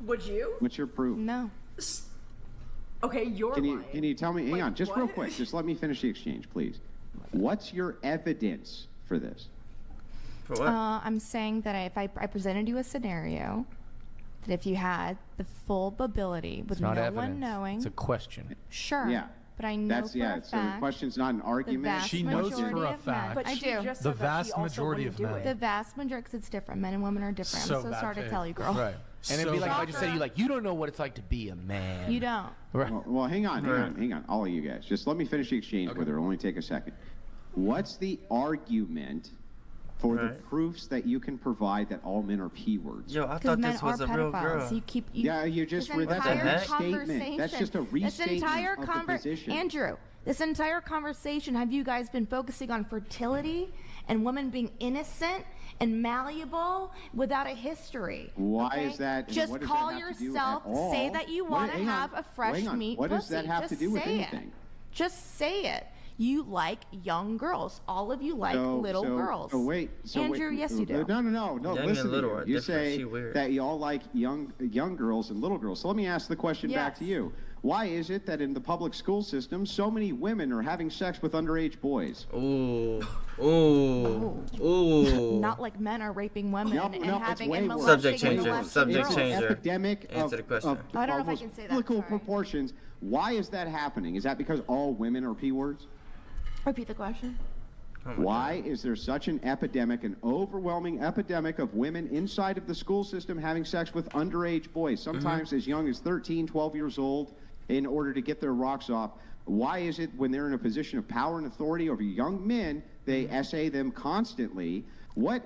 Would you? What's your proof? No. Okay, you're lying. Can you tell me? Hang on, just what? real quick. Just let me finish the exchange, please. What's your evidence for this? For what? I'm saying that if I presented you a scenario, that if you had the full ability with It's not no evidence. one knowing, It's a question. sure. Yeah. But I know That's for yeah. a So the fact, question's not an the argument. vast She knows majority for a of men- fact. But I she do. just The said that vast she also majority wouldn't of do men. it. The vast majority, because it's different. Men and women are different. So I'm so bad sorry to faith. tell you, girl. Right. And it'd be like if I just said to you, Shocker. like, you don't know what it's like to be a man. You don't. Right. Well, hang on, all of you guys. Just let me finish the exchange with her. It'll only take a second. What's the argument for the proofs that you can provide that all men are P-words? Yo, I Because thought men this are was a real pedophiles. girl. You keep. Yeah, you just this that's a entire restatement. That's just a This entire restatement of the position. Andrew, this entire conversation, have you guys been focusing on fertility and women being innocent and malleable without a history? Why okay? is that? and Just what does call that have to do yourself. at all? Say that you What- want to hang on, have a fresh hang on. meat What does pussy. that have Just to do with say anything? It. Just say it. You like young girls. All of you like little girls. Andrew, yes you do. No. Young and Listen little here. are You different. say She weird. that y'all like young girls and little girls. So let me ask the question back to you. Why is it that in the public school system, so many women are having sex with underage boys? Ooh. Not like men are raping women and it's having way and worse. molesting Subject and changer. molesting Subject girls. changer. Epidemic Answer the question. I don't know if I almost can say that, biblical sorry. proportions. Why is that happening? Is that because all women are P-words? Repeat the question. Why is there such an epidemic, an overwhelming epidemic of women inside of the school system having sex with underage boys, sometimes as young as 13, 12 years old, in order to get their rocks off? Why is it when they're in a position of power and authority over young men, they essay them constantly? What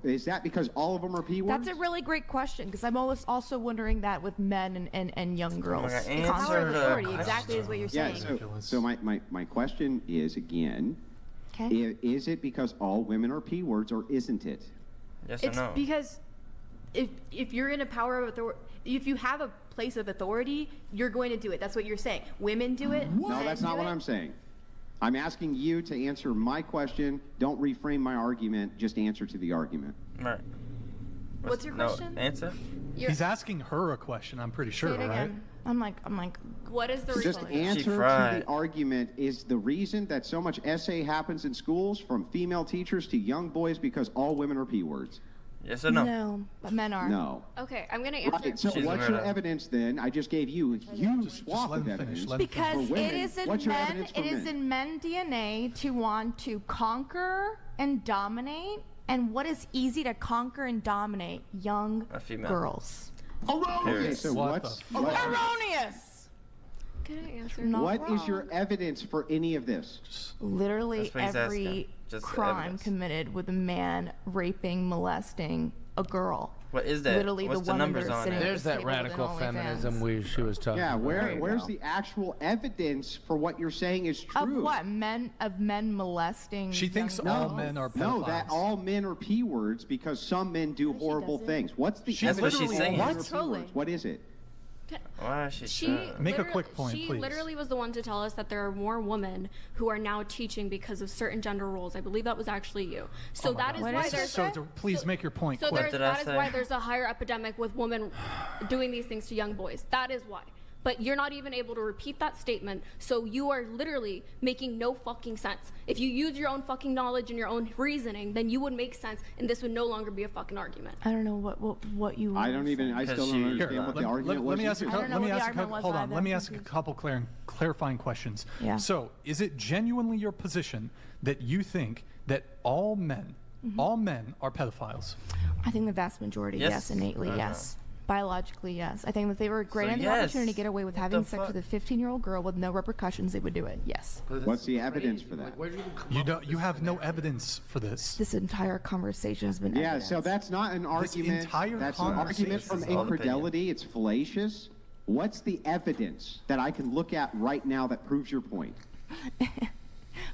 is that because all of them are P-words? That's a really great question because I'm always also wondering that with men and young girls. God, The power answer of the authority, question. exactly is what you're Yeah, saying. so my question is, again, Okay. is it because all women are P-words or isn't it? Yes or It's no? because if you're in a power of authority, if you have a place of authority, you're going to do it. That's what you're saying. Women do it. No, men that's do not what it. I'm saying. I'm asking you to answer my question. Don't reframe my argument. Just answer to the argument. Right. What's your question? Answer? He's asking her a question, I'm pretty sure, Say it right? again. I'm like, What is the Just reason? answer to fried. the argument. Is the reason that so much essay happens in schools from female teachers to young boys because all women are P-words? Yes or no? no, but men are. No. Okay, I'm gonna answer. Right, so She's a what's your weirdo. evidence then? I just gave you a huge swath let of him finish, evidence. let him Because For women, it is in what's your men. evidence for It is men? in men DNA to want to conquer and dominate. And what is easy to conquer and dominate? Young A female. girls. Okay, so What what's the Erroneous. Can I answer? Not what is your wrong. evidence for any of this? Literally That's what he's every asking. Just the crime evidence. committed with a man raping, molesting a girl. What is that? Literally What's the the woman numbers they're on sitting it? There's that disabled in radical OnlyFans. feminism she was talking Yeah, about. where's go. the actual evidence for what you're saying is Of true? what? Of men molesting. She thinks young all girls? men are pedophiles. No, that all men are P-words because some men do horrible things. What's the She's That's what evidence she's for all saying. men are What? P-words? What is it? Why is she? She Make a literally- quick point, She please. literally was the one to tell us that there are more women who are now teaching because of certain gender roles. I believe that was actually you. So that is What why is there's it? Please make your point so quick. there's, did I that is say? why there's a higher epidemic with women doing these things to young boys. That is why. But you're not even able to repeat that statement, so you are literally making no fucking sense. If you use your own fucking knowledge and your own reasoning, then you would make sense, and this would no longer be a fucking argument. I don't know what you. I don't even. I still don't Here, understand what the argument was. Let me ask a I don't know what the argument was hold on. either. Let me I'm ask a confused. couple clarifying questions. Yeah. So, is it genuinely your position that you think that all men are pedophiles? I think the vast majority, Yes. yes, innately, yes. Biologically, yes. I think that they were great So on the yes. opportunity to get away with What having the sex fuck? with a 15-year-old girl with no repercussions, they would do it. Yes. What's the evidence for that? You have no evidence for this. This entire conversation has been. Yeah, evidence. so that's not an argument. entire That's an argument from conversation is all incredulity. It's fallacious. What's the evidence that I can look at right now that proves your point?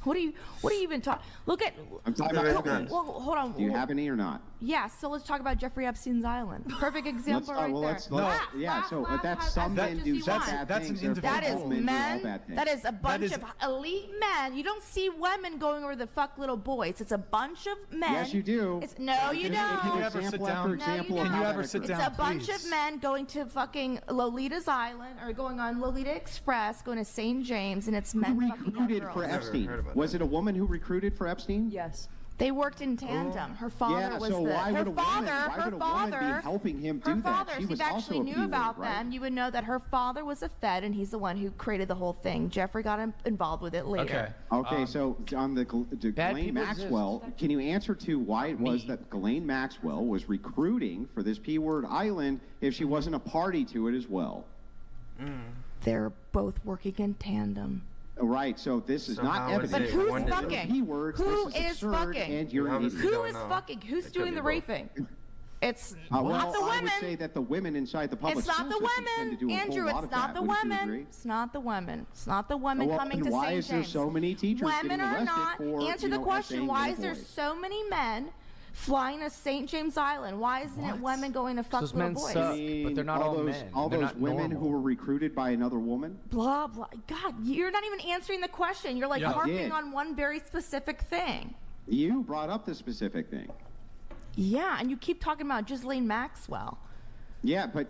What are you even talking? Look at. I'm talking about evidence. Well, hold on. Do you have any or not? Yeah, so let's talk about Jeffrey Epstein's Island. Perfect example right there. Let's, Laugh, yeah, laugh, so laugh, that's laugh some as men much do as you some want. bad That's things. an therefore That is all men do all men. bad things. That is a bunch is- of elite men. You don't see women going over the fuck little boys. It's a bunch of men. Yes, you do. No, you Can don't. you ever sit example down? after No, example you of don't. how Can you that ever sit occurs. It's down, a bunch please? of men going to fucking Lolita's Island or going on Lolita Express, going to St. James, and it's men Who fucking young recruited for girls. Epstein? heard about Was it a woman who recruited for Epstein? Yes. They worked in tandem. Her father Yeah, was so the why her would a woman- father. why Her would a woman be father helping him do her that? father. She If was you also actually a knew P-word, about right? them, you would know that her father was a Fed, and he's the one who created the whole thing. Jeffrey got involved with it later. Okay. Okay, so on the bad Ghislaine people Maxwell, can you answer to why it was that Ghislaine Maxwell was recruiting for this P-word island if she wasn't a party to it as well? They're both working in tandem. Right, so this is So not how is evidence. But it who's one to fucking? zero? P-words, Who this is is absurd, fucking? and you're an Obviously idiot. Who don't is know. fucking? Who's It could doing be the both. raping? It's Well, not the I would women. say that the women inside the public It's not school the system tend women, to do a Andrew. whole lot It's of not that. the Wouldn't you women. agree? It's not the women. It's not the women Well, coming and to why St. is there James. so many teachers Women getting are arrested not. for, Answer you the know, question. essaying Why little is there boys? so many men flying to St. James Island? Why isn't it women going to fuck Those little men boys? suck. I but they're not all those, men. All They're those not women normal. who were recruited by another woman. Blah blah. God, you're not even answering the question. You're like Yeah. I harping did. on one very specific thing. You brought up the specific thing. Yeah, and you keep talking about Ghislaine Maxwell. Yeah, but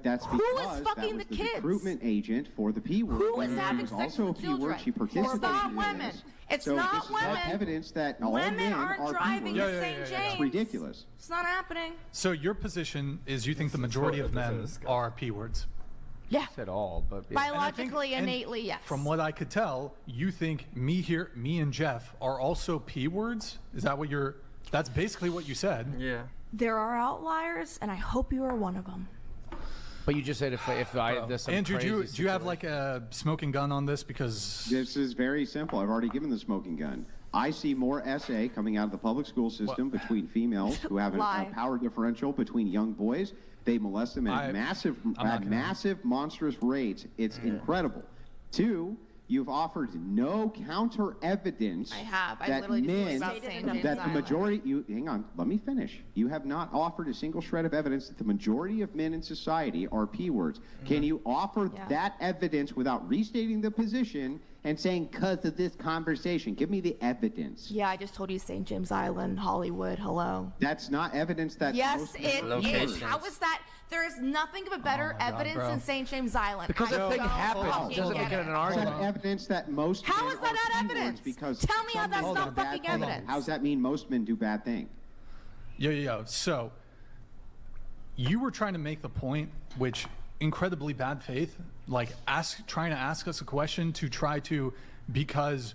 that's Who because is that fucking was the the kids? recruitment agent for the P word. Who is and having she was sex also with a P word. children? She participated It's not in women. this. It's so not this is women. evidence that all Women men aren't are driving P to words. Yeah, St. yeah, James. It's ridiculous. It's not happening. So your position is you think the majority of men are P-words. Yeah. Said all, but yeah. Biologically, and innately, yes. From what I could tell, you think me and Jeff are also P-words? Is that what you're... That's basically what you said. Yeah. There are outliers, and I hope you are one of them. But you just said if there's some Andrew, do crazy you have situation- like a smoking gun on this? Because This is very simple. I've already given the smoking gun. I see more SA coming out of the public school system between females who have a Lie. power differential between young boys. They molest them at not gonna- massive, monstrous rates. It's incredible. Two, you've offered no counter evidence. I have. I that literally just men, worried about St. James that the Island. majority. You hang on. Let me finish. You have not offered a single shred of evidence that the majority of men in society are P words. Can you offer Yeah. that evidence without restating the position and saying, "'Cause of this conversation"? Give me the evidence. Yeah, I just told you St. James Island, Hollywood, hello. That's not evidence that. Yes, most it men are Locations. is. How is that? There is nothing of a better my God, evidence bro. than St. James Island. Because I the thing don't happens fucking doesn't get make it an Is that argument. evidence that most How men is that are not P-words evidence? because Tell me how some that's men not do bad fucking things? evidence. How does that mean most men do bad things? Yeah. So you were trying to make the point, which incredibly bad faith, like trying to ask us a question to try to, because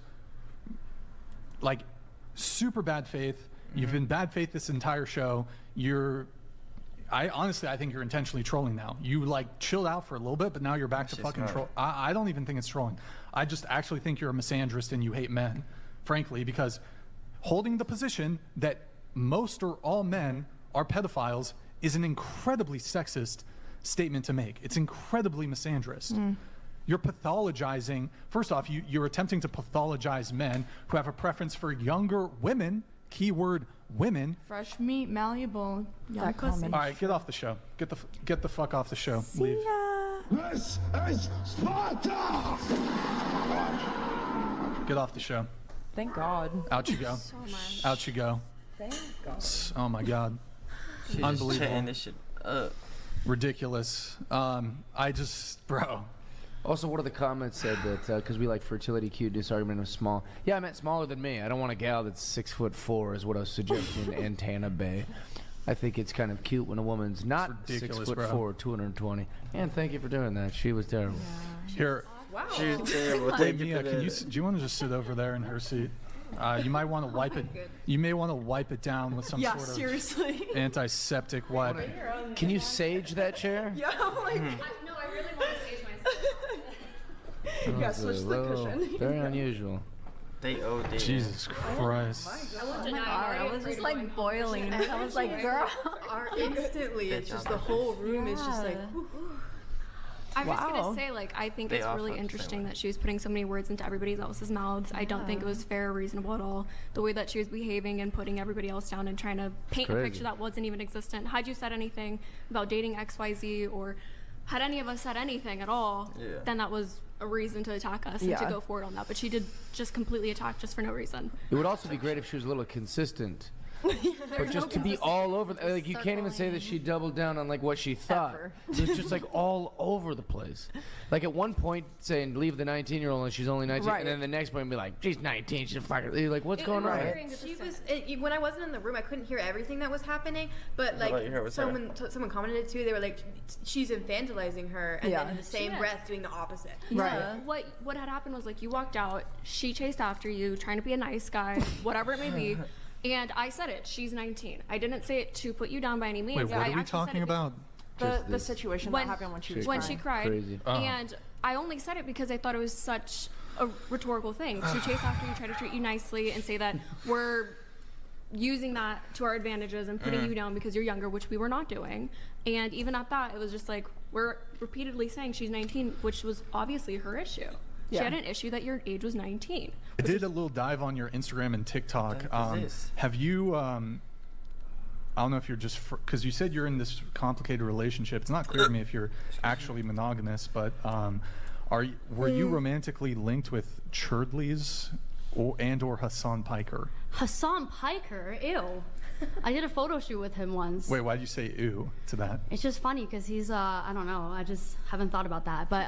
like super bad faith. You've been bad faith this entire show. I honestly think you're intentionally trolling now. You like chilled out for a little bit, but now you're back to just fucking not. troll. I don't even think it's trolling. I just actually think you're a misandrist and you hate men, frankly, because holding the position that most or all men are pedophiles is an incredibly sexist statement to make. It's incredibly misandrist. You're pathologizing. First off, you're attempting to pathologize men who have a preference for younger women, keyword women. Fresh meat, malleable. Young That comment. pussy. All right, get off the show. Get the fuck off the show. Leave. This is Sparta! Get off the show. Thank God. Out you go. Out you go. Thank God. Oh my God. She's Unbelievable. just chatting this shit up. Ridiculous. Bro. Also, one of the comments said that because we like fertility cute, this argument was small. Yeah, I meant smaller than me. I don't want a gal that's 6'4" is what I was suggesting in Tana Bay. I think it's kind of cute when a woman's not ridiculous, 6'4", 220. And thank you for doing that. She was terrible. Here. Wow. She's terrible. Hey, Thank you Mia, for do that. you want to just sit over there in her seat? You might want to wipe it. You may want to wipe it down with some Yeah, sort of seriously. antiseptic wipe. Can you sage that chair? Yeah, I'm like, No, I really want to stage myself. yeah, switch the cushion. Very unusual. They OD. Jesus Christ. I was just like boiling. I was like, girl. Instantly, it's just the whole room is just like, I'm just Wow. gonna say, like, I think They it's all really felt the same interesting way. that she was putting so many words into everybody else's mouths. I don't think it was fair or reasonable at all. The way that she was behaving and putting everybody else down and trying to paint a crazy. picture that wasn't even existent. Had you said anything about dating XYZ, or had any of us said anything at all, Yeah. then that was a reason to attack us and to Yeah. go forward on that. But she did just completely attack just for no reason. It would also be great if she was a little consistent. But just to be all over, like, you can't even say that she doubled down on like what she thought. Ever. It was just like all over the place. Like at one point saying leave the 19-year-old and she's only 19, Right. and then the next point be like she's 19, she's fucking. You're like, what's going on? Right. here? She was when I wasn't in the room, I couldn't hear everything that was happening. But about you heard like with Sarah? someone commented too. They were like, she's infantilizing her, and Yeah. then in the same is. breath doing the opposite. Right. What had happened was, like, you walked out, she chased after you, trying to be a nice guy, whatever it may be. And I said it. She's 19. I didn't say it to put you down by any means. Wait, what I are we actually said talking it about? The situation that happened when she was when crying. she cried. Crazy. Oh. And I only said it because I thought it was such a rhetorical thing. She chased after you, tried to treat you nicely, and say that we're using that to our advantages and putting you down because you're younger, which we were not doing. And even at that, it was just like, we're repeatedly saying she's 19, which was obviously her issue. She Yeah. had an issue that your age was 19. I did a little dive on your Instagram and TikTok. What is this? Have you? I don't know if you're just because you said you're in this complicated relationship. It's not clear to me if you're actually monogamous, but were you romantically linked with Churdleys or Hassan Piker? Hassan Piker, ew. I did a photo shoot with him once. Wait, why'd you say ew to that? It's just funny because he's, I don't know, I just haven't thought about that. But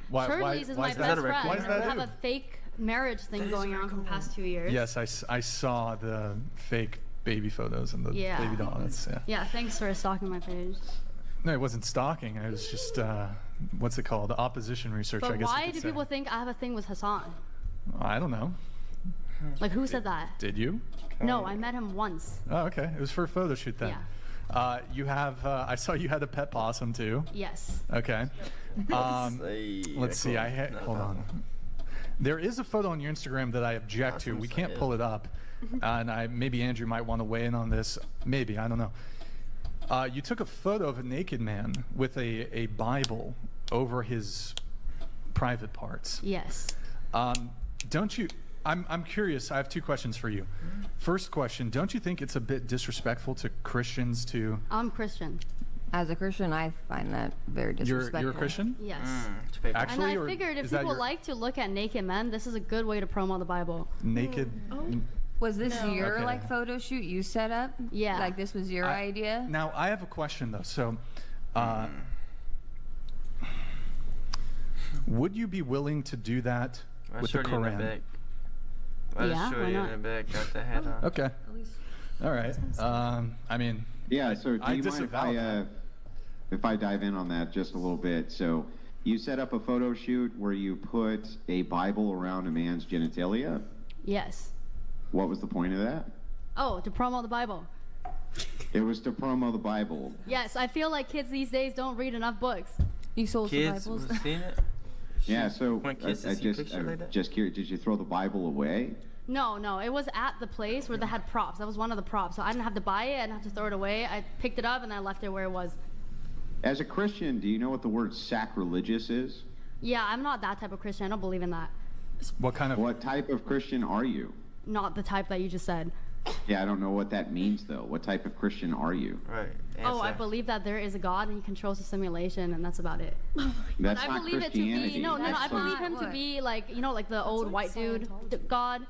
Why- Shirley's is why my is that best a record? friend. Why is that We have ew? a fake marriage thing going on for the past 2 years. Yes, I saw the fake baby photos and the Yeah. baby doll. That's, yeah. Yeah, thanks for stalking my page. No, it wasn't stalking. It was just what's it called? Opposition research. I But guess. why you could do say. people think I have a thing with Hassan? I don't know. Like, who said that? Did you? No, I met him once. Oh, okay. It was for a photo shoot then. Yeah. You have. I saw you had a pet possum too. Yes. Okay. Say, Let's see. cool. Hold on. There is a photo on your Instagram that I object to. We can't pull it up, and maybe Andrew might want to weigh in on this. Maybe I don't know. You took a photo of a naked man with a Bible over his private parts. Yes. Don't you? I'm curious. I have two questions for you. First question: don't you think it's a bit disrespectful to Christians to? I'm Christian. As a Christian, I find that very disrespectful. You're a Christian? Yes. It's fake. Actually, And I or figured if is that people your like to look at naked men, this is a good way to promote the Bible. naked. Was this your Okay. like photo shoot you set up? Yeah. Like this was your idea? Now I have a question though. So, would you be willing to do that I'll with the show you in the Quran? back. I'll Yeah, just show why you not? in the back. Got the hat on. Okay. All right. I mean, Yeah, so do I you mind disavow that. if I dive in on that just a little bit? So you set up a photo shoot where you put a Bible around a man's genitalia. Yes. What was the point of that? Oh, to promote the Bible. It was to promo the Bible. Yes, I feel like kids these days don't read enough books. You sold some Kids Bibles? was seeing it. Yeah, so Want kids to I see just pictures like that? just curious, did you throw the Bible away? No, it was at the place where they had props. That was one of the props. So I didn't have to buy it. I didn't have to throw it away. I picked it up and I left it where it was. As a Christian, do you know what the word sacrilegious is? Yeah, I'm not that type of Christian. I don't believe in that. what kind of? What type of Christian are you? Not the type that you just said. Yeah, I don't know what that means though. What type of Christian are you? Right. Oh, I answer. believe that there is a God and he controls the simulation and that's about it. That's I not believe it to Christianity. be no. I That's believe like- him to what? be like like the old white dude, God.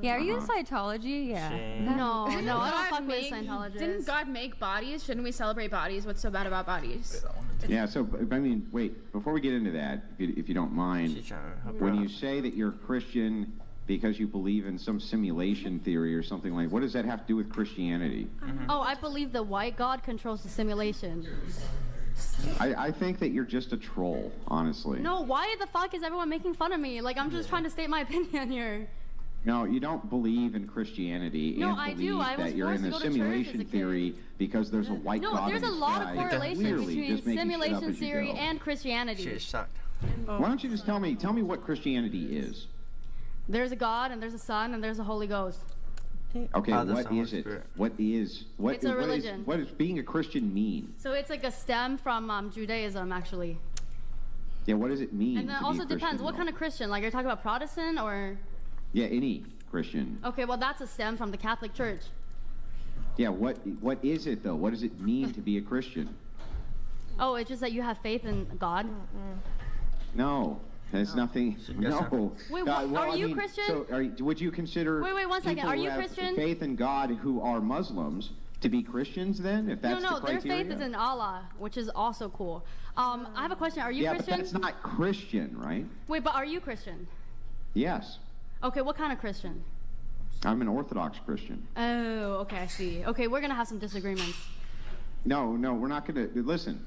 Yeah, are you in Scientology? Yeah. Shame. No, I don't God fuck with made- Scientologists. Didn't God make bodies? Shouldn't we celebrate bodies? What's so bad about bodies? Yeah, so I mean, wait, before we get into that, if you don't mind, She's trying to help when her you out. say that you're Christian because you believe in some simulation theory or something like, what does that have to do with Christianity? Oh, I believe the white God controls the simulation. I think that you're just a troll, honestly. No, why the fuck is everyone making fun of me? Like, I'm just trying to state my opinion here. No, you don't believe in Christianity No, and I believe do. I was that you're in forced to the go to church as a simulation kid. theory because there's a white No, God there's in a the lot sky of that correlation clearly between just making shit up simulation as you theory go. and Christianity. She is shocked. Why don't you just tell me what Christianity is? There's a God and there's a Son and there's a Holy Ghost. Okay, Father, what Son, is Holy it? Spirit. What is It's a religion. What does being a Christian mean? So it's like a stem from Judaism, actually. Yeah, what does it mean? And then to also be a depends Christian, what kind of Christian. Like, you're talking about Protestant or? Yeah, any Christian. Okay, well that's a stem from the Catholic Church. Yeah, what is it though? What does it mean to be a Christian? Oh, it's just that you have faith in God. No, there's nothing. No. Wait, Well, are I you mean, Christian? So, would you consider? Wait, 1 second. people Are who you have Christian? Faith in God who are Muslims to be Christians then? If that's No, the their criteria? faith is in Allah, which is also cool. I have a question. Are you yeah, Christian? but that's not Christian, right? Wait, but are you Christian? Yes, Okay, what kind of Christian? I'm an Orthodox Christian. Oh, okay, I see. Okay, we're gonna have some disagreements. No, we're not going to listen.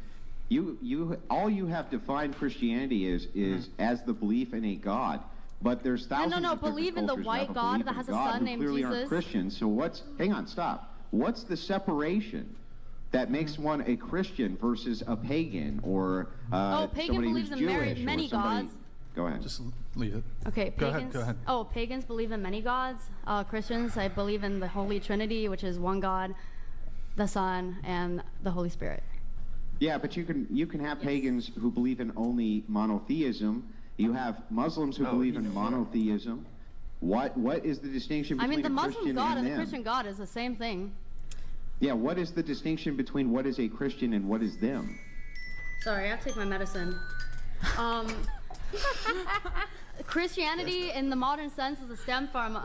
All you have defined Christianity is as the belief in a God. But there's thousands no, of different believe in the cultures white have God belief that in has a God son who named clearly aren't Jesus. Christians. So hang on, stop. What's the separation that makes one a Christian versus a pagan or pagan somebody believes who's in Jewish or many somebody- gods. Go ahead. Just leave it. Okay, Go pagans. ahead. Oh, pagans believe in many gods. Christians, I believe in the Holy Trinity, which is one God, the Son, and the Holy Spirit. Yeah, but you can have pagans who believe in only monotheism. You have Muslims who believe in monotheism. What is the distinction I between mean, the a Muslim Christian God and and the them? Christian God is the same thing. Yeah, what is the distinction between what is a Christian and what is them? Sorry, I have to take my medicine. Christianity in the modern sense is a stem from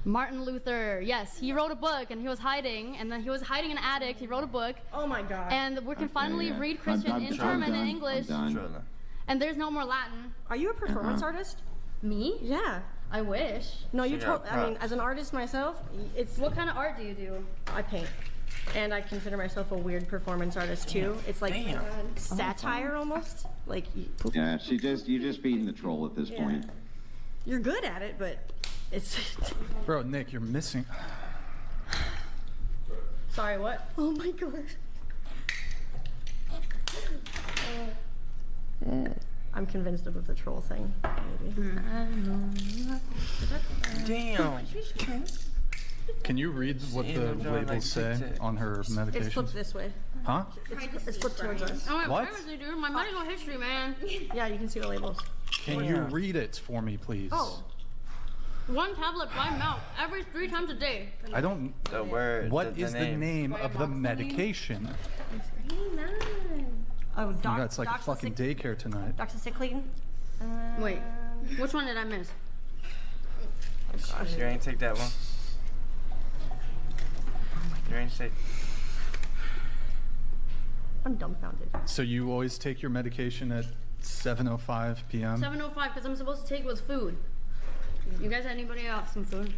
Martin Luther. Yes, he wrote a book and he was hiding, and then he was hiding in an attic. He wrote a book. Oh my God. And we can finally yeah. read Christian in German and English. I'm done. And there's no more Latin. Are you a performance artist? Me? Yeah. I wish. No, you So told. yeah, I mean, props. as an artist myself, it's What kind of art do you do? I paint, and I consider myself a weird performance artist too. It's like satire almost. Like Yeah, you're just beating the troll at this point. you're good at it, but it's. Bro, Nick, you're missing. Sorry, what? Oh my God. I'm convinced of the troll thing. Maybe. Damn. Can you read what See, the I'm trying to, labels like, say fix it. on her It's flipped medications? this way. Huh? It's flipped towards us. Oh, my What? privacy, dude. My medical history, man. Yeah, you can see the labels. Can you read it for me, please? Oh. One tablet by mouth every 3 times a day. I don't. The word. What is the name of the medication? Oh, You got it's like a fucking daycare tonight. Doxycycline. Wait, which one did I miss? You ain't take that one. You ain't take. I'm dumbfounded. So you always take your medication at 7:05 p.m. 7:05 because I'm supposed to take it with food. You guys, anybody have some food?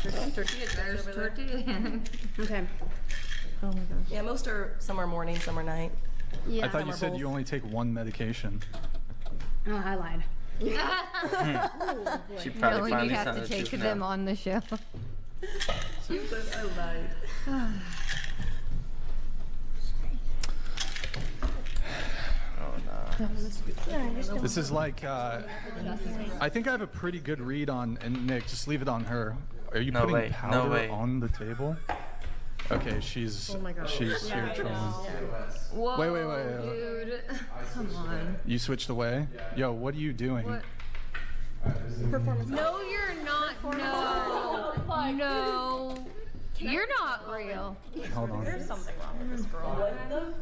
There's tortilla. Okay. Oh my gosh. Yeah, most are some are morning, some are night. Yeah. I thought you are said both. you only take one medication. Oh, I lied. She probably Knowing finally you have found to the take truth them now. on the show. She said I lied. Oh no. This is like, I think I have a pretty good read on, and Nick, just leave it on her. Are you No putting way, no powder way. on the table? Okay, she's my God. she's here trolling. Whoa, Wait. dude. Come on. You switched away? Yo, what are you doing? What? No, you're not. No. No. You're not real. Hold on. There's something wrong with this girl. What the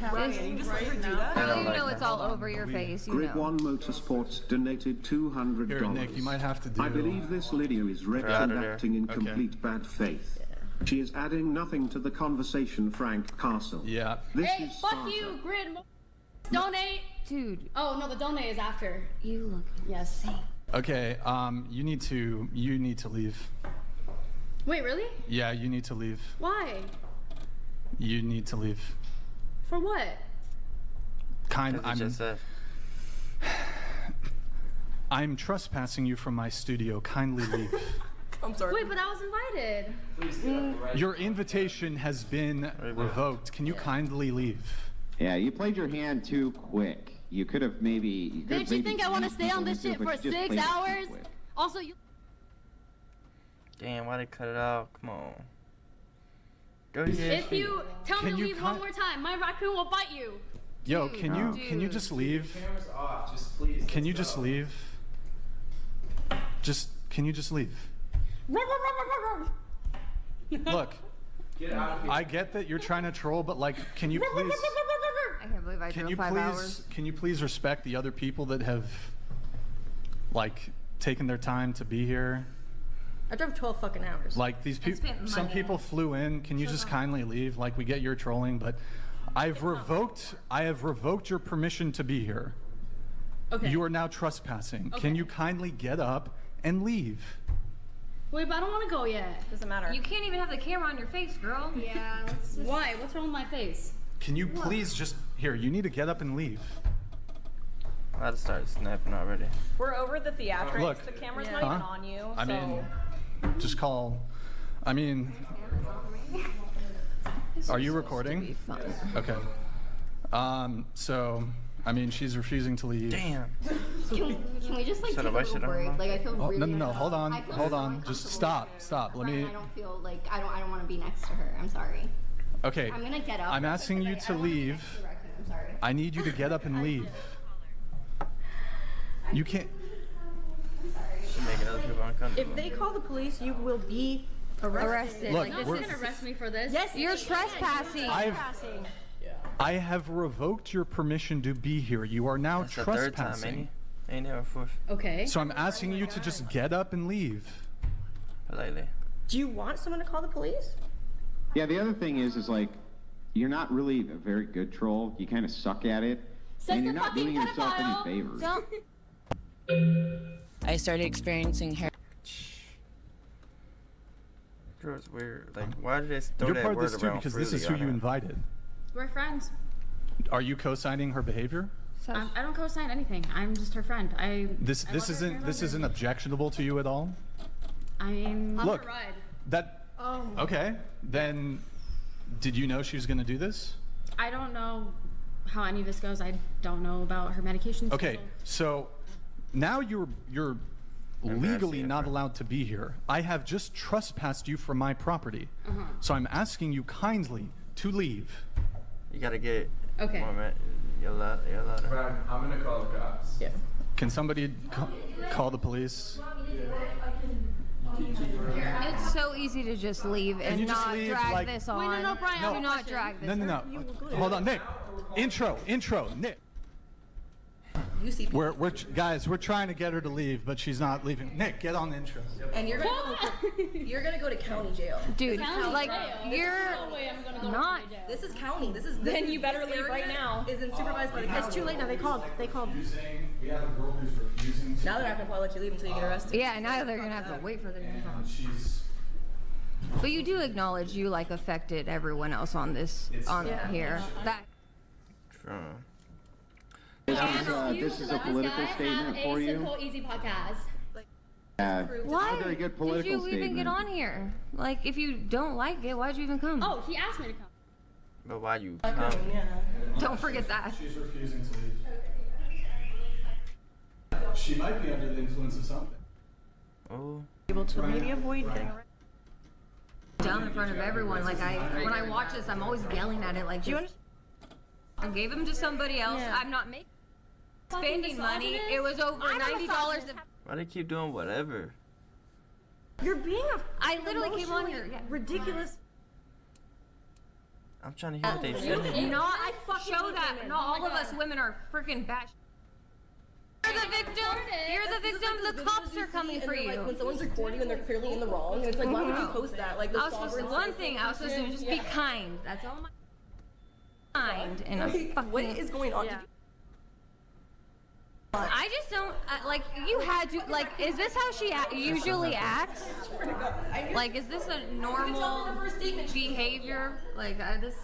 fuck? Ryan, you just let her do that? How do you like know that. it's all over your face? You Grid know. 1 Motorsports donated $200. Here, Nick, you might have to do. I believe this Lydia is wretched Out of and there. acting in Okay. complete bad faith. She is adding nothing to the conversation, Frank Castle. Yeah. This Hey, is fuck Sparta. you, Grid. Donate. Dude, Oh no, the donate is after. you look Yes. Okay. You need to leave. Wait, really? Yeah, you need to leave. Why? You need to leave. For what? As you just said. I'm trespassing you from my studio. Kindly leave. I'm sorry. Wait, but I was invited. Your invitation has been revoked. Can you kindly leave? Yeah, you played your hand too quick. You could have maybe. Did you think I want to stay on this shit for 6 hours? Quick. Also, you. Damn, why they cut it out? Come on. Go ahead. If you tell me Can to you leave one cut- more time, my raccoon will bite you. Yo, can you just leave? Camera's off. Just please. Can you just leave? Can you just leave? Look, Get out of here. I get that you're trying to troll, but like, can you please? I can't believe I drove 5 hours. Can you please respect the other people that have, like, taken their time to be here? I drove 12 fucking hours. Like these people, some people flew in. Can you just kindly leave? Like, we get your trolling, but I have revoked your permission to be here. Okay. You are now trespassing. Okay. Can you kindly get up and leave? Wait, but I don't want to go yet. Doesn't matter. You can't even have the camera on your face, girl. Yeah. Why? What's wrong with my face? Can you please just here? You need to get up and leave. I'd start snapping already. We're over the theatrics. Look. The camera's not even on you. I mean, just call. I mean, are you recording? Okay. So, I mean, she's refusing to leave. Damn. Can we just like take a little break? Like I feel really. No. Hold on. I feel Hold so on. Just uncomfortable stop. Let with me. her, and I don't feel like I don't want to be next to her. I'm sorry. Okay. I'm gonna get up. I'm asking you to leave. I'm sorry. I need you to get up and leave. You can't. She's making other people uncomfortable. If they call the police, you will be arrested. Look, No one's gonna arrest me for this. Yes, You're trespassing. I have revoked your permission to be here. You are now That's the third time, trespassing. ain't never fourth. Okay. So I'm asking you to just get up and leave. Politely. Do you want someone to call the police? Yeah, the other thing is like, you're not really a very good troll. You kind of suck at it. And you're not doing yourself any favors. I started experiencing hair. Bro, it's weird. Like, why did they throw You're that part of word this too around because this is who freely you on her? invited. We're friends. Are you co-signing her behavior? I don't co-sign anything. I'm just her friend. This isn't objectionable to you at all? I mean, Look, that. Oh. Okay, then, did you know she was going to do this? I don't know how any of this goes. I don't know about her medication. Okay, so now you're legally not allowed to be here. I have just trespassed you from my property, so I'm asking you kindly to leave. You gotta get it. Okay. More, man. You're allowed. Brad, I'm gonna call the cops. Yeah. Can somebody call the police? It's so easy to just leave you and just not leave, drag like- this Wait, on. no, Brian, I have a Do not question. drag this. No. Hold on, Nick. Intro, Nick. Guys, we're trying to get her to leave, but she's not leaving. Nick, get on the intro. And you're gonna go to county jail. Dude, County like jail. you're There's no way I'm gonna go to not. county jail. This is county. This Then is- you better this leave area right now. Isn't supervised by the county. It's too late now. They called. We have a girl who's refusing to. Now they're not gonna probably let you leave until you get arrested. Yeah, now they're gonna have to wait for their. She's. But you do acknowledge you like affected everyone else on this here. That. This is a political statement for you. Simple, easy podcast. Why It's a very good did political you statement. even get on here? Like, if you don't like it, why'd you even come? Oh, he asked me to come. But why you? Don't forget that. She's refusing to leave. She might be under the influence of something. Oh. Able to maybe avoid getting arrested. Down in front of everyone. Like when I watch this, I'm always yelling at it. Like, Do you understand? I gave him to somebody else. Yeah. I'm not making spending money. It was over $90. Why they keep doing whatever? You're being a. I literally came on here. Ridiculous. I'm trying to hear what they say. Not show that. Not all of us women are freaking bad. You're the victim. You're the victim. The cops are coming for you. Like, when someone's recording and they're clearly in the wrong, it's like, why would you post that? Like, I was supposed to. One thing I was supposed to do, just be kind. That's all. Kind and I'm fucking. What is going on? I just don't like. You had to like. Is this how she usually acts? Like, is this a normal behavior? Like this.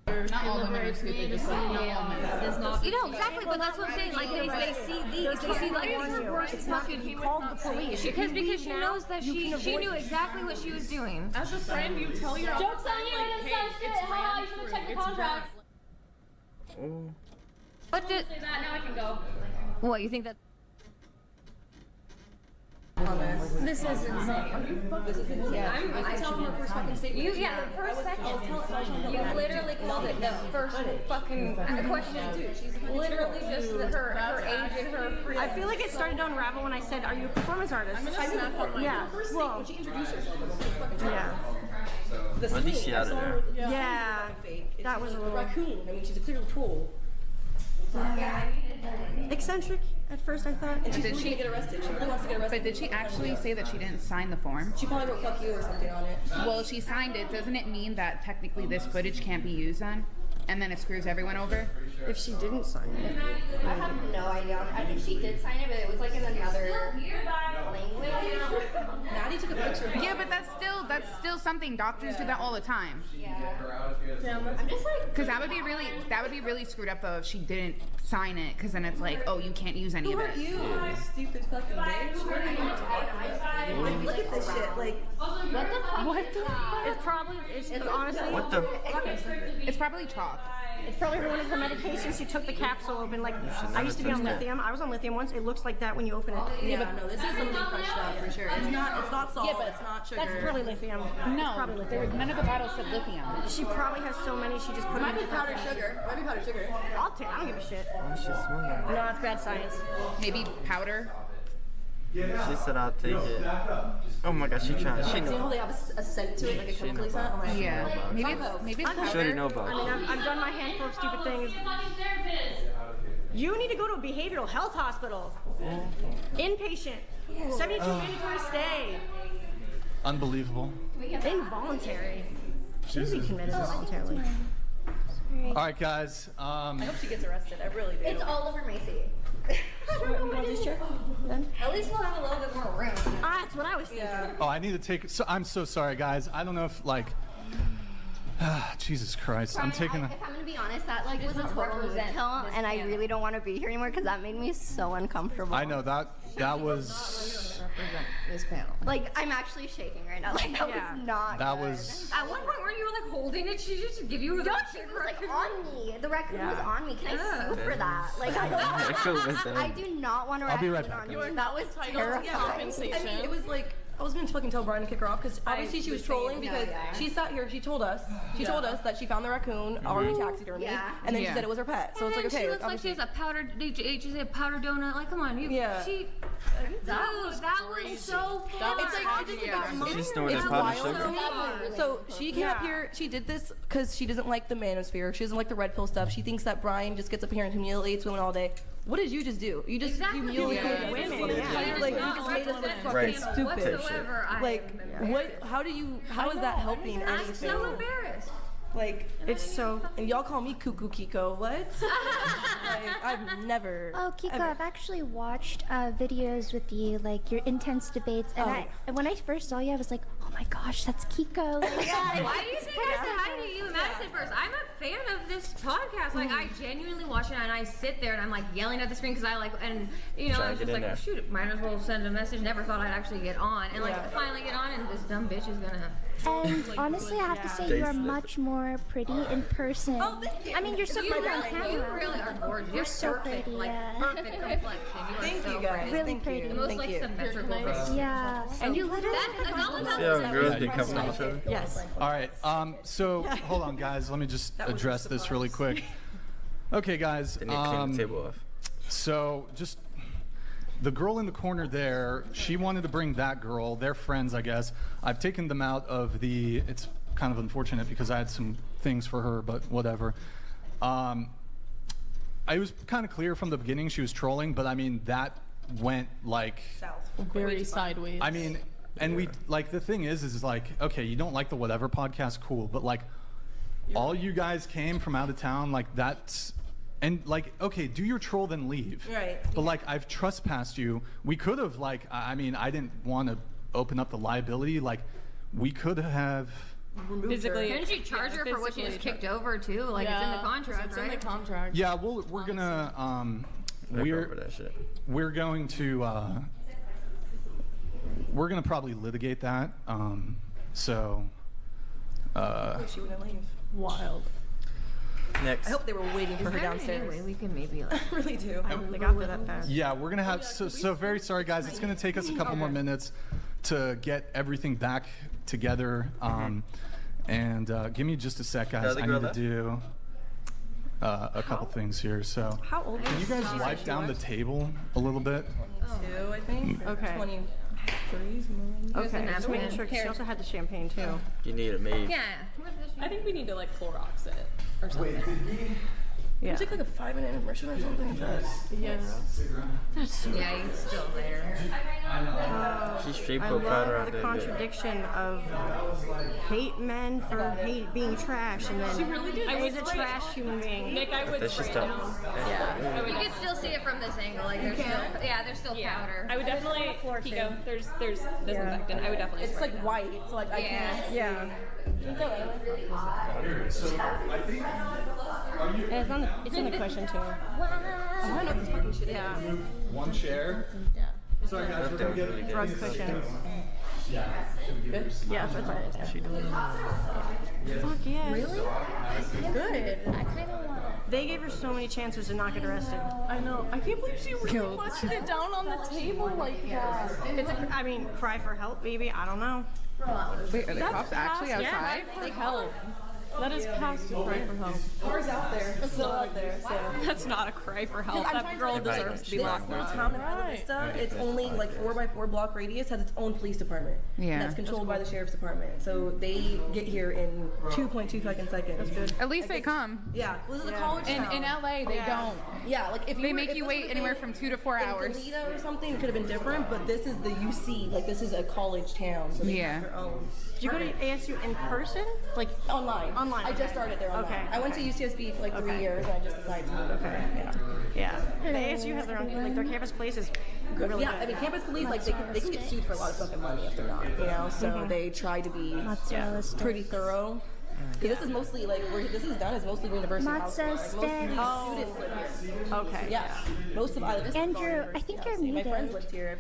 Not all women are stupid. Just so you know, You know exactly, but that's what I'm saying. Like they see these. They see like It's not he called the police. because she knows that she knew exactly what she was doing. As a friend, you tell your Joke's on you, like, it's hey, not shit. it's Haha, ran you should've through. checked the It's contract. Oh. What did? Say that, now I can go. What you think that? This is insane. This is insane. I tell them the first fucking statement. The first second. You literally called it the first fucking question. Literally just her age and her. I feel like it started to unravel when I said, "Are you a performance artist?" Yeah. Well, she introduced herself. Yeah. At least she out of there. Yeah. That was a little raccoon. I mean, she's a clear troll. Eccentric at first, I thought. And she's really gonna get arrested. She really wants to get arrested. But did she actually say that she didn't sign the form? She probably wrote "fuck you" or something on it. Well, she signed it. Doesn't it mean that technically this footage can't be used then? And then it screws everyone over? If she didn't sign it. I have no idea. I think she did sign it, but it was like in another language. Maddie took a picture of it. Yeah, but that's still something. Doctors do that all the time. Yeah. I'm just like. Because that would be really screwed up though if she didn't sign it. Because then it's like, oh, you can't use any of it. Who are you, stupid fucking bitch? Look at this shit. Like, What the fuck? It's probably. It's honestly. What the? It's probably chalk. It's probably one of her medications. She took the capsule open. Like, I used to be on lithium. I was on lithium once. It looks like that when you open it. yeah, but no, this is something crushed up for sure. It's not salt. Yeah, but it's not sugar. That's probably lithium. It's No, probably lithium. none of the bottles said lithium. She probably has so many. She just put Might them be in powdered sugar. Might be powdered sugar. I'll take. I don't give a shit. Why is she smoking? No, it's bad science. Maybe powder. She said I'll take it. Oh my god, she trying. She You know how know. they have a scent to it, like a chemical scent? I'm like, Yeah. Maybe it's She already powder. know about I mean, it. I've done my handful of stupid things. You need to go to a behavioral health hospital. Inpatient. 72 mandatory stay. Unbelievable. Involuntary. She should be committed voluntarily. All right, guys. I hope she gets arrested. I really do. It's all over Macy. At least we'll have a little bit more room. Ah, that's what I was thinking. Oh, I need to take. So I'm so sorry, guys. I don't know if like. Jesus Christ! I'm taking. If I'm gonna be honest, that like was a total kill, and I really don't want to be here anymore because that made me so uncomfortable. I know that was. Represent this panel. Like I'm actually shaking right now. Like that was not. That good. was. At one point, weren't you like holding it? She just give you. No, she was like on me. The raccoon was on me. Can I sue for that? Like I do not want to. I'll be right back. That was terrifying. I mean, it was like I was gonna fucking tell Brian to kick her off because obviously she was trolling because she sat here. She told us that she found the raccoon already taxidermied, and then she said it was her pet. So it's like okay. She looks like she has a powder. Did you say a powder donut? Like come on, you. Yeah. She. That was so. She snorted powdered sugar. So she came up here. She did this because she doesn't like the manosphere. She doesn't like the red pill stuff. She thinks that Brian just gets up here and humiliates women all day. What did you just do? You just humiliated women. Like you just made us look fucking stupid. Like what? How is that helping anything? I'm so embarrassed. Like it's so. And y'all call me Cuckoo Kiko. What? Like, I've never. Oh, Kiko, ever. I've actually watched videos with you, like your intense debates, and when I first saw you, I was like, oh my gosh, that's Kiko. Like, Why do you think I said hi to you and Madison first? I'm a fan of this podcast. Like, I genuinely watch it and I sit there and I'm like yelling at the screen because I like, and you know, I was just like, shoot, might as well send a message. Never thought I'd actually get on. And like, finally get on and this dumb bitch is gonna. And honestly, I have to say you are much more pretty in person. Oh, thank you. I mean, you're so pretty on camera. You really are gorgeous. You're so perfect, pretty, like perfect complexion. You are Thank so you guys. pretty. Really pretty. The most like symmetrical person. Yeah. And you literally. That's all about. See how girls be coming on each other? Yes. All right. So hold on, guys. Let me just address this really quick. Okay, guys. They need to clean the table off. So just the girl in the corner there, she wanted to bring that girl. They're friends, I guess. I've taken them out of the. It's kind of unfortunate because I had some things for her, but whatever. I was kind of clear from the beginning she was trolling, but I mean that went like South. Very sideways. I mean, and we like the thing is like, okay, you don't like the whatever podcast, cool, but like all you guys came from out of town, like that's. And like, okay, do your troll, then leave. Right. But like, I've trespassed you. We could have like, I mean, I didn't want to open up the liability. Like, we could have. Physically. Couldn't you charge her for what she just kicked over too? Like it's in the contract, it's right? in the contract. Yeah, we're gonna we're going to we're gonna probably litigate that. She wouldn't leave. Wild. Next. I hope they were waiting for her downstairs. Anyway, we can maybe like. I really do. They got there that fast. Yeah, we're gonna have so very sorry guys. It's gonna take us a couple more minutes to get everything back together. And give me just a sec, guys. I need to do a couple things here. So How old can you guys wipe down the table a little bit? 22, I think. Okay. 23. Okay. Just making sure, 'cause she also had the champagne too. You need a maid. Yeah. I think we need to like Clorox it or something. Yeah. Take like a 5-minute intermission or something. Yeah. Yeah, he's still there. She's straight I put powder love out the there. contradiction of hate men for hate being trash, and then She really did. I was a It's like- trash human being. Nick, I would That's spray just it tough. down. Yeah. You can still see it from this angle. Like there's still powder. I would definitely Kiko. There's disinfectant. I would definitely. It's spray like it. white, so like I can't. Yeah. And it's in the cushion too. I know what this fucking shit is. Yeah. One chair. Yeah. Sorry guys, we're gonna get Drug cushions. Yeah. Yeah, that's what I did. Fuck yeah. Really? Good. I kind of want. They gave her so many chances to not get arrested. I know. I can't believe she really pushed it down on the table like that. It's I mean, cry for help, maybe. I don't know. Wait, are the cops actually outside? They help. That is past the cry for help. Ours out there. It's still out there. So. That's not a cry for help. I'm That trying girl to deserves to be locked This up. town in Isla Vista, it's only like 4x4 block radius, has its own police department. Yeah. And that's controlled by the sheriff's department. So they get here in 2.2 fucking seconds. That's good. At least they come. Yeah. Well, this is a college In town. LA, they don't. Yeah, like if you They were- make if you this wait would've anywhere been from 2 to 4 in hours. Toledo or something, it could have been different, but this is the UC, like this is a college town, so they Yeah. have their own. Did you go to ASU in person? Like Online. Online. I just started there online. Okay. I went to UCSB for like 3 years, and I just decided to move. Okay. Yeah. The ASU has their own, like their campus police is really Yeah, good. I mean, campus police, like, they can get sued for a lot of fucking money if they're not, you know? So they try to be pretty thorough. This is mostly, like, where this is done is mostly university housing. Like, most of these students live here. Okay. Yeah. Most of Isla Vista. Andrew, I think you're My friends muted. lived here.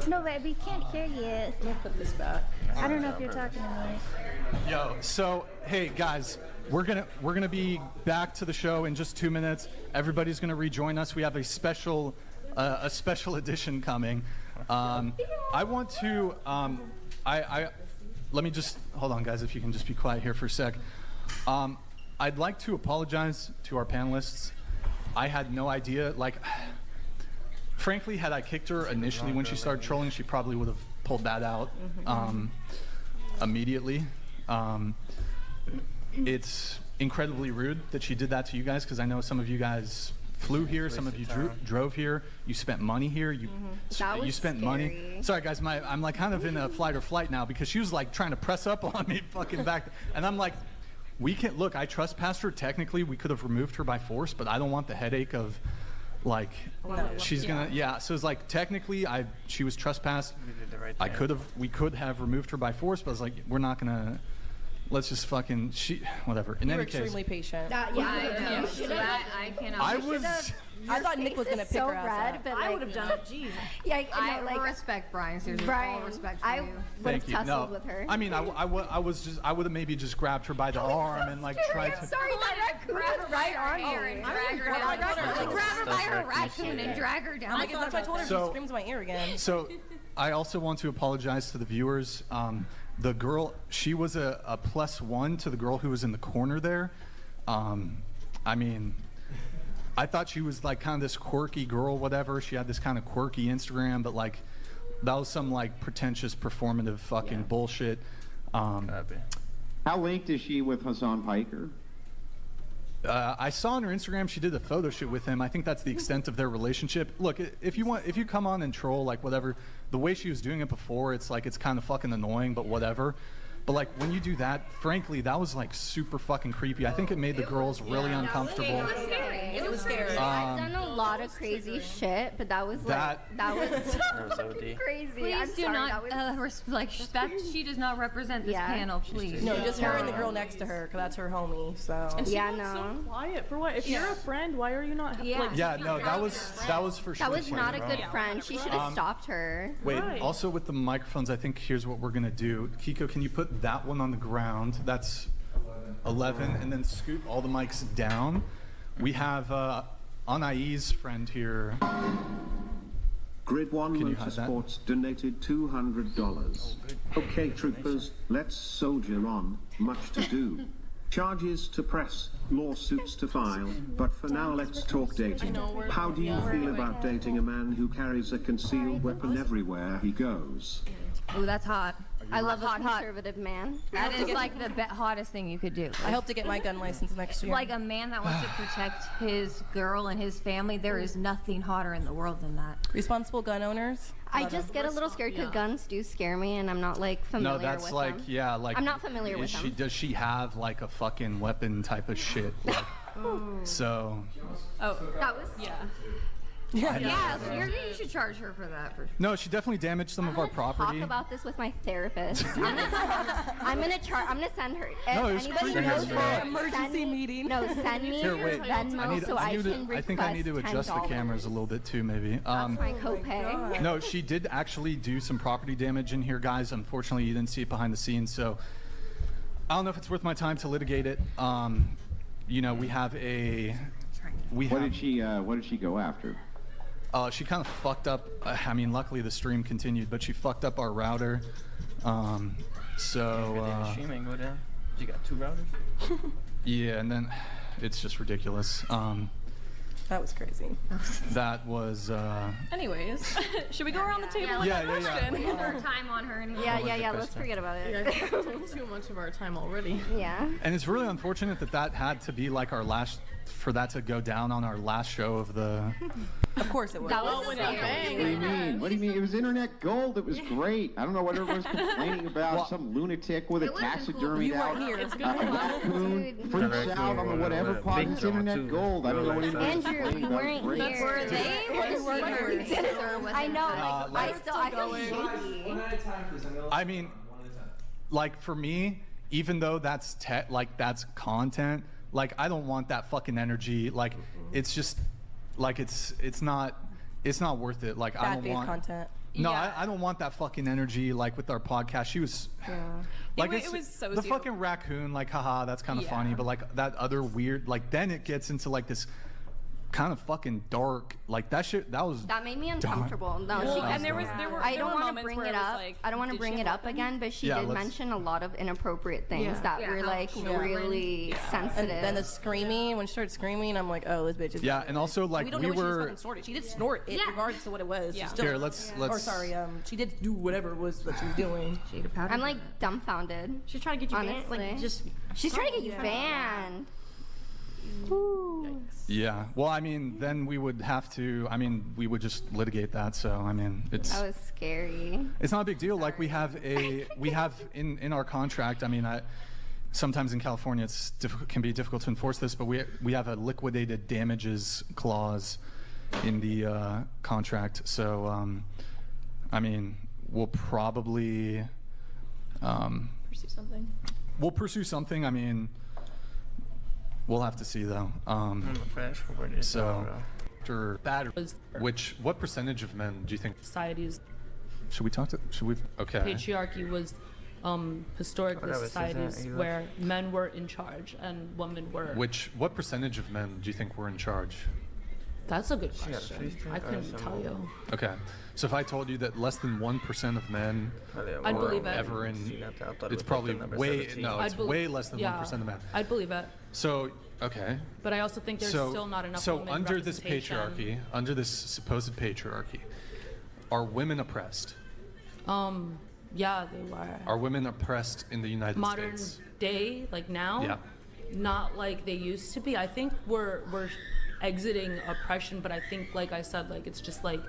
No, but we can't hear you. I'm gonna put this back. I don't know if you're talking to me. Yo, so hey guys, we're gonna be back to the show in just 2 minutes. Everybody's gonna rejoin us. We have a special edition coming. I want to let me just hold on, guys. If you can just be quiet here for a sec. I'd like to apologize to our panelists. I had no idea. Like, frankly, had I kicked her initially when she started trolling, she probably would have pulled that out immediately. It's incredibly rude that she did that to you guys, because I know some of you guys flew here, some of you drove here, you spent money here, you spent money. Sorry guys, I'm like kind of in a flight or flight now, because she was like trying to press up on me fucking back, and I'm like, we can look, I trespassed her, technically we could have removed her by force, but I don't want the headache of like she's gonna so it's like technically she was trespassed. We could have removed her by force, but I was like, we're not gonna, let's just fucking whatever. In any case, extremely patient. I cannot. I thought Nick was gonna pick her ass up. But I would have done it. Jeez. Yeah, I respect Brian. Seriously, Brian, all respect for I you. would have thank you. tussled No, with her. I mean, I would have maybe just grabbed her by the arm and like tried to. Sorry, that raccoon was right on Hair you. and drag her down. Grab her by her raccoon and drag her down. That's why I told her So- she screams in my ear again. So, I also want to apologize to the viewers. The girl, she was a +1 to the girl who was in the corner there. I mean, I thought she was like kind of this quirky girl, whatever. She had this kind of quirky Instagram, but like that was some like pretentious performative fucking bullshit. How linked is she with Hassan Piker? I saw on her Instagram she did a photo shoot with him. I think that's the extent of their relationship. Look, if you come on and troll, like whatever, the way she was doing it before, it's like it's kind of fucking annoying, but whatever. But like when you do that, frankly, that was like super fucking creepy. I think it made the girls really uncomfortable. It was scary. It was scary. I've done a lot of crazy shit, but that was That was OD. crazy. Please I'm do sorry, not that was that she does not represent this panel. Please. No, just her and the girl next to her, because that's her homie. So. And she Yeah, got no. so quiet for what? If you're a friend, why are you not? Like, Yeah, no, that was for sure. that was not a good Kiko. friend. She should have stopped her. Wait, Right. also with the microphones, I think here's what we're gonna do. Kiko, can you put that one on the ground? That's 11, and then scoot all the mics down. We have Anai's friend here. Grid 1 Motorsports donated $200. Okay, troopers, let's soldier on. Much to do. Charges to press, lawsuits to file, but for now let's talk dating. How do you feel about dating a man who carries a concealed weapon everywhere he goes? Ooh, that's hot. I love a hot conservative man. That is like the hottest thing you could do. I hope to get my gun license next year. Like a man that wants to protect his girl and his family, there is nothing hotter in the world than that. Responsible gun owners. I just get a little scared because guns do scare me, and I'm not like familiar with them. No, that's like, yeah, like. I'm not familiar with them. Does she have like a fucking weapon type of shit? Like, so. Oh, that was Yeah, so you should charge her for that. No, she definitely damaged some of our property. Talk about this with my therapist. I'm gonna send her. No, it was Anybody pretty knows good. her, Emergency meeting. No, send me Here, your wait. Venmo so I can request I think I need to adjust the $10. cameras a little bit too, maybe. That's my copay. No, she did actually do some property damage in here, guys. Unfortunately, you didn't see it behind the scenes, so I don't know if it's worth my time to litigate it. You know, we have a. What did she go after? She kind of fucked up. I mean, luckily the stream continued, but she fucked up our router. So. Streaming go down. You got 2 routers. Yeah, and then it's just ridiculous. That was crazy. That was. Anyways, should we go around the table with that question? We have our time on her. Yeah. Let's forget about it. Too much of our time already. Yeah. And it's really unfortunate that had to be like our last, for that to go down on our last show of the. Of course it was. That was What do you mean? What do you mean? It was internet gold. It was great. I don't know what everyone's complaining about. Some lunatic with a taxidermy out. Raccoon freaks out on the whatever pod. It's internet gold. I don't know what anyone's complaining about. It's great. Were they? I know. I feel shaky. I mean, like for me, even though that's that's content, like I don't want that fucking energy. Like it's just, like it's not worth it. Like I don't want content. No, I don't want that fucking energy. Like with our podcast, she was. Like it was so the fucking raccoon. Like haha, that's kind of funny. But like that other weird. Like then it gets into like this. Kind of fucking dark, like that shit. That made me uncomfortable. No, and there were. I don't want to bring it up. I don't want to bring it up again, but she did mention a lot of inappropriate things that were like really sensitive. And then the screaming, when she started screaming, I'm like, oh, this bitch is. Yeah, and also like we don't know what she just fucking snorted. She did snort it, regardless of what it was. Yeah. Still, Here, let's. Or sorry, she did do whatever it was that she was doing. I'm like dumbfounded. She's trying to get you banned. Like just. She's trying to get you banned. Yeah. Well, I mean, then we would have to. I mean, we would just litigate that. So, I mean, it's. That was scary. It's not a big deal. Like we have in our contract. I mean, sometimes in California can be difficult to enforce this, but we have a liquidated damages clause in the contract. So, I mean, we'll probably pursue something. We'll pursue something. I mean. We'll have to see though. So, after what percentage of men do you think? Societies. Should we? Okay. Patriarchy was historically societies where men were in charge and women were. What percentage of men do you think were in charge? That's a good question. I couldn't tell you. Okay, so if I told you that less than 1% of men I'd believe it. ever in, it's probably way less than 1% of men. I'd believe it. So okay. But I also think there's still not enough. So women under this representation. patriarchy, under this supposed patriarchy, are women oppressed? Yeah, they were. Are women oppressed in the United Modern States? day, like now? Yeah. Not like they used to be. I think we're exiting oppression, but I think, like I said, like it's just like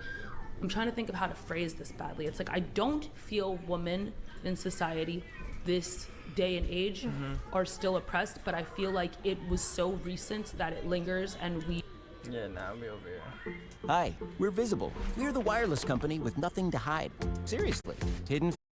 I'm trying to think of how to phrase this badly. It's like I don't feel women in society this day and age are still oppressed, but I feel like it was so recent that it lingers and we. Yeah, nah, I'll be over here. Hi, we're Visible. We're the wireless company with nothing to hide. Seriously, hidden